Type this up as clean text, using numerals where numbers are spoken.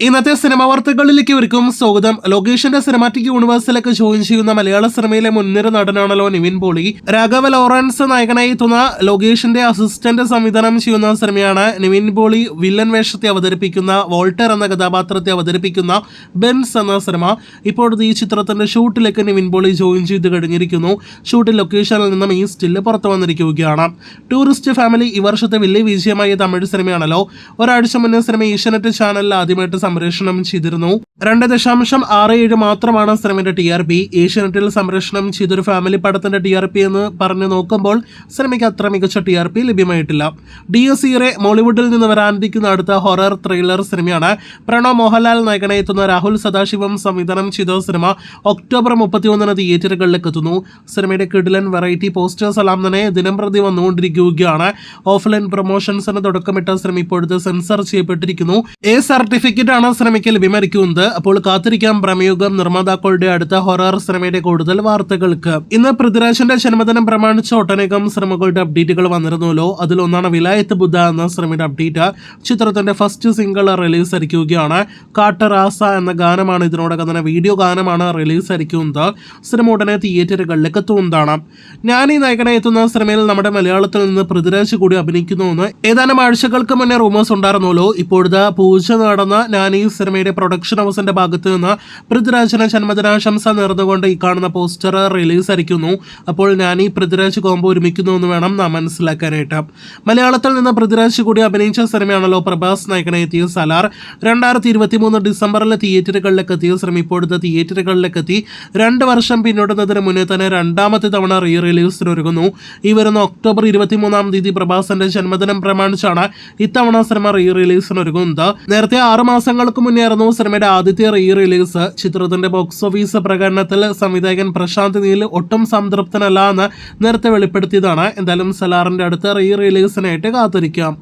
ഇന്നത്തെ സിനിമാ വാർത്തകളിലേക്ക് ഇവർക്കും സ്വാഗതം. ലോകേഷിന്റെ സിനിമാറ്റിക് യൂണിവേഴ്സിലേക്ക് ജോയിൻ ചെയ്യുന്ന മലയാള സിനിമയിലെ മുൻനിര നടനാണല്ലോ നിവിൻ പോളി. രാഘവ ലോറൻസ് നായകനായി എത്തുന്ന ലോകേഷിന്റെ അസിസ്റ്റന്റ് സംവിധാനം ചെയ്യുന്ന സിനിമയാണ് നിവിൻ പോളി വില്ലൻ വേഷത്തെ അവതരിപ്പിക്കുന്ന വോൾട്ടർ എന്ന കഥാപാത്രത്തെ അവതരിപ്പിക്കുന്ന ബെൻസ് എന്ന സിനിമ. ഇപ്പോഴത്തെ ഈ ചിത്രത്തിന്റെ ഷൂട്ടിലേക്ക് നിവിൻ പോളി ജോയിൻ ചെയ്ത് കഴിഞ്ഞിരിക്കുന്നു. ഷൂട്ടിൽ ലൊക്കേഷനിൽ നിന്നും ഈ സ്റ്റില്ല് പുറത്തു വന്നിരിക്കുകയാണ്. ടൂറിസ്റ്റ് ഫാമിലി ഈ വർഷത്തെ വലിയ വിജയമായ തമിഴ് സിനിമയാണല്ലോ. ഒരാഴ്ച മുന്നേ സിനിമ ഏഷ്യാനെറ്റ് ചാനലിൽ ആദ്യമായിട്ട് സംപ്രേഷണം ചെയ്തിരുന്നു. 2.67 മാത്രമാണ് സിനിമയുടെ TRP. ഏഷ്യാനെറ്റിൽ സംപ്രേഷണം ചെയ്തൊരു ഫാമിലി പടത്തിന്റെ TRP എന്ന് പറഞ്ഞു നോക്കുമ്പോൾ സിനിമയ്ക്ക് അത്ര മികച്ച TRP ലഭ്യമായിട്ടില്ല. DSE മോളിവുഡിൽ നിന്ന് വരാനിരിക്കുന്ന അടുത്ത ഹൊറർ ത്രില്ലർ സിനിമയാണ്. പ്രണവ് മോഹൻലാൽ നായകനായി എത്തുന്ന രാഹുൽ സദാശിവം സംവിധാനം ചെയ്ത സിനിമ ഒക്ടോബർ 31 തിയേറ്ററുകളിലേക്ക് എത്തുന്നു. സിനിമയുടെ കിടിലൻ വെറൈറ്റി പോസ്റ്റേഴ്സ് എല്ലാം തന്നെ ദിനംപ്രതി വന്നുകൊണ്ടിരിക്കുകയാണ്. ഓഫ്ലൈൻ പ്രൊമോഷൻസിന് തുടക്കമിട്ട സിനിമ ഇപ്പോഴത്തെ സെൻസർ ചെയ്യപ്പെട്ടിരിക്കുന്നു. സർട്ടിഫിക്കറ്റ് ആണ് സിനിമയ്ക്ക് ലഭ്യമായിരിക്കുന്നത്. അപ്പോൾ കാത്തിരിക്കാം പ്രമേയുഗം നിർമ്മാതാക്കളുടെ അടുത്ത ഹൊറർ സിനിമയുടെ കൂടുതൽ വാർത്തകൾക്ക്. ഇന്ന് പൃഥ്വിരാജിന്റെ ജന്മദിനം പ്രമാണിച്ച ഒട്ടനേകം സിനിമകളുടെ അപ്ഡേറ്റുകൾ വന്നിരുന്നല്ലോ. അതിലൊന്നാണ് വിലായത്ത് ബുദ്ധ എന്ന സിനിമയുടെ അപ്ഡേറ്റ്. ചിത്രത്തിന്റെ ഫസ്റ്റ് സിംഗിൾ റിലീസ് ആയിരിക്കുകയാണ്. കാട്ടറാസ എന്ന ഗാനമാണ് ഇതിനോടകം തന്നെ വീഡിയോ ഗാനമാണ് റിലീസ് ആയിരിക്കുന്നത്. സിനിമ ഉടനെ തിയേറ്ററുകളിലേക്ക് എത്തുന്നതാണ്. ഞാൻ ഈ നായകനായി എത്തുന്ന സിനിമയിൽ നമ്മുടെ മലയാളത്തിൽ നിന്ന് പൃഥ്വിരാജ് കൂടി അഭിനയിക്കുന്നുവെന്ന് ഏതാനും ആഴ്ചകൾക്ക് മുന്നേ റൂമേഴ്സ് ഉണ്ടായിരുന്നല്ലോ. ഇപ്പോഴത്തെ പൂജ നടന്ന ഞാൻ ഈ സിനിമയുടെ പ്രൊഡക്ഷൻ ഹൗസിന്റെ ഭാഗത്ത് നിന്ന് പൃഥ്വിരാജിന് ജന്മദിനാശംസ നേർന്നുകൊണ്ട് ഈ കാണുന്ന പോസ്റ്റർ റിലീസ് ആയിരിക്കുന്നു. അപ്പോൾ ഞാൻ ഈ പൃഥ്വിരാജ് കോംബോ ഒരുമിക്കുന്നു എന്ന് വേണം നാം മനസ്സിലാക്കാനായിട്ട്. മലയാളത്തിൽ നിന്ന് പൃഥ്വിരാജ് കൂടി അഭിനയിച്ച സിനിമയാണല്ലോ പ്രഭാസ് നായകനായി എത്തിയ സലാർ. 2023 ഡിസംബറിൽ തിയേറ്ററുകളിലേക്ക് എത്തിയ സിനിമ ഇപ്പോഴത്തെ തിയേറ്ററുകളിലേക്ക് എത്തി. 2 വർഷം പിന്നിടുന്നതിന് മുന്നേ തന്നെ രണ്ടാമത്തെ തവണ റിലീസിന് ഒരുങ്ങുന്നു. ഈ വരുന്ന ഒക്ടോബർ 23 പ്രഭാസിന്റെ ജന്മദിനം പ്രമാണിച്ചാണ് ഇത്തവണ സിനിമ റിലീസിന് ഒരുങ്ങുന്നത്. നേരത്തെ 6 മാസങ്ങൾക്ക് മുന്നേയായിരുന്നു സിനിമയുടെ ആദ്യത്തെ റിലീസ്. ചിത്രത്തിന്റെ ബോക്സ് ഓഫീസ് പ്രകടനത്തിൽ സംവിധായകൻ പ്രശാന്ത് നീൽ ഒട്ടും സംതൃപ്തനല്ല എന്ന് നേരത്തെ വെളിപ്പെടുത്തിയതാണ്. എന്തായാലും സലാറിന്റെ അടുത്ത റിലീസിനായിട്ട് കാത്തിരിക്കാം.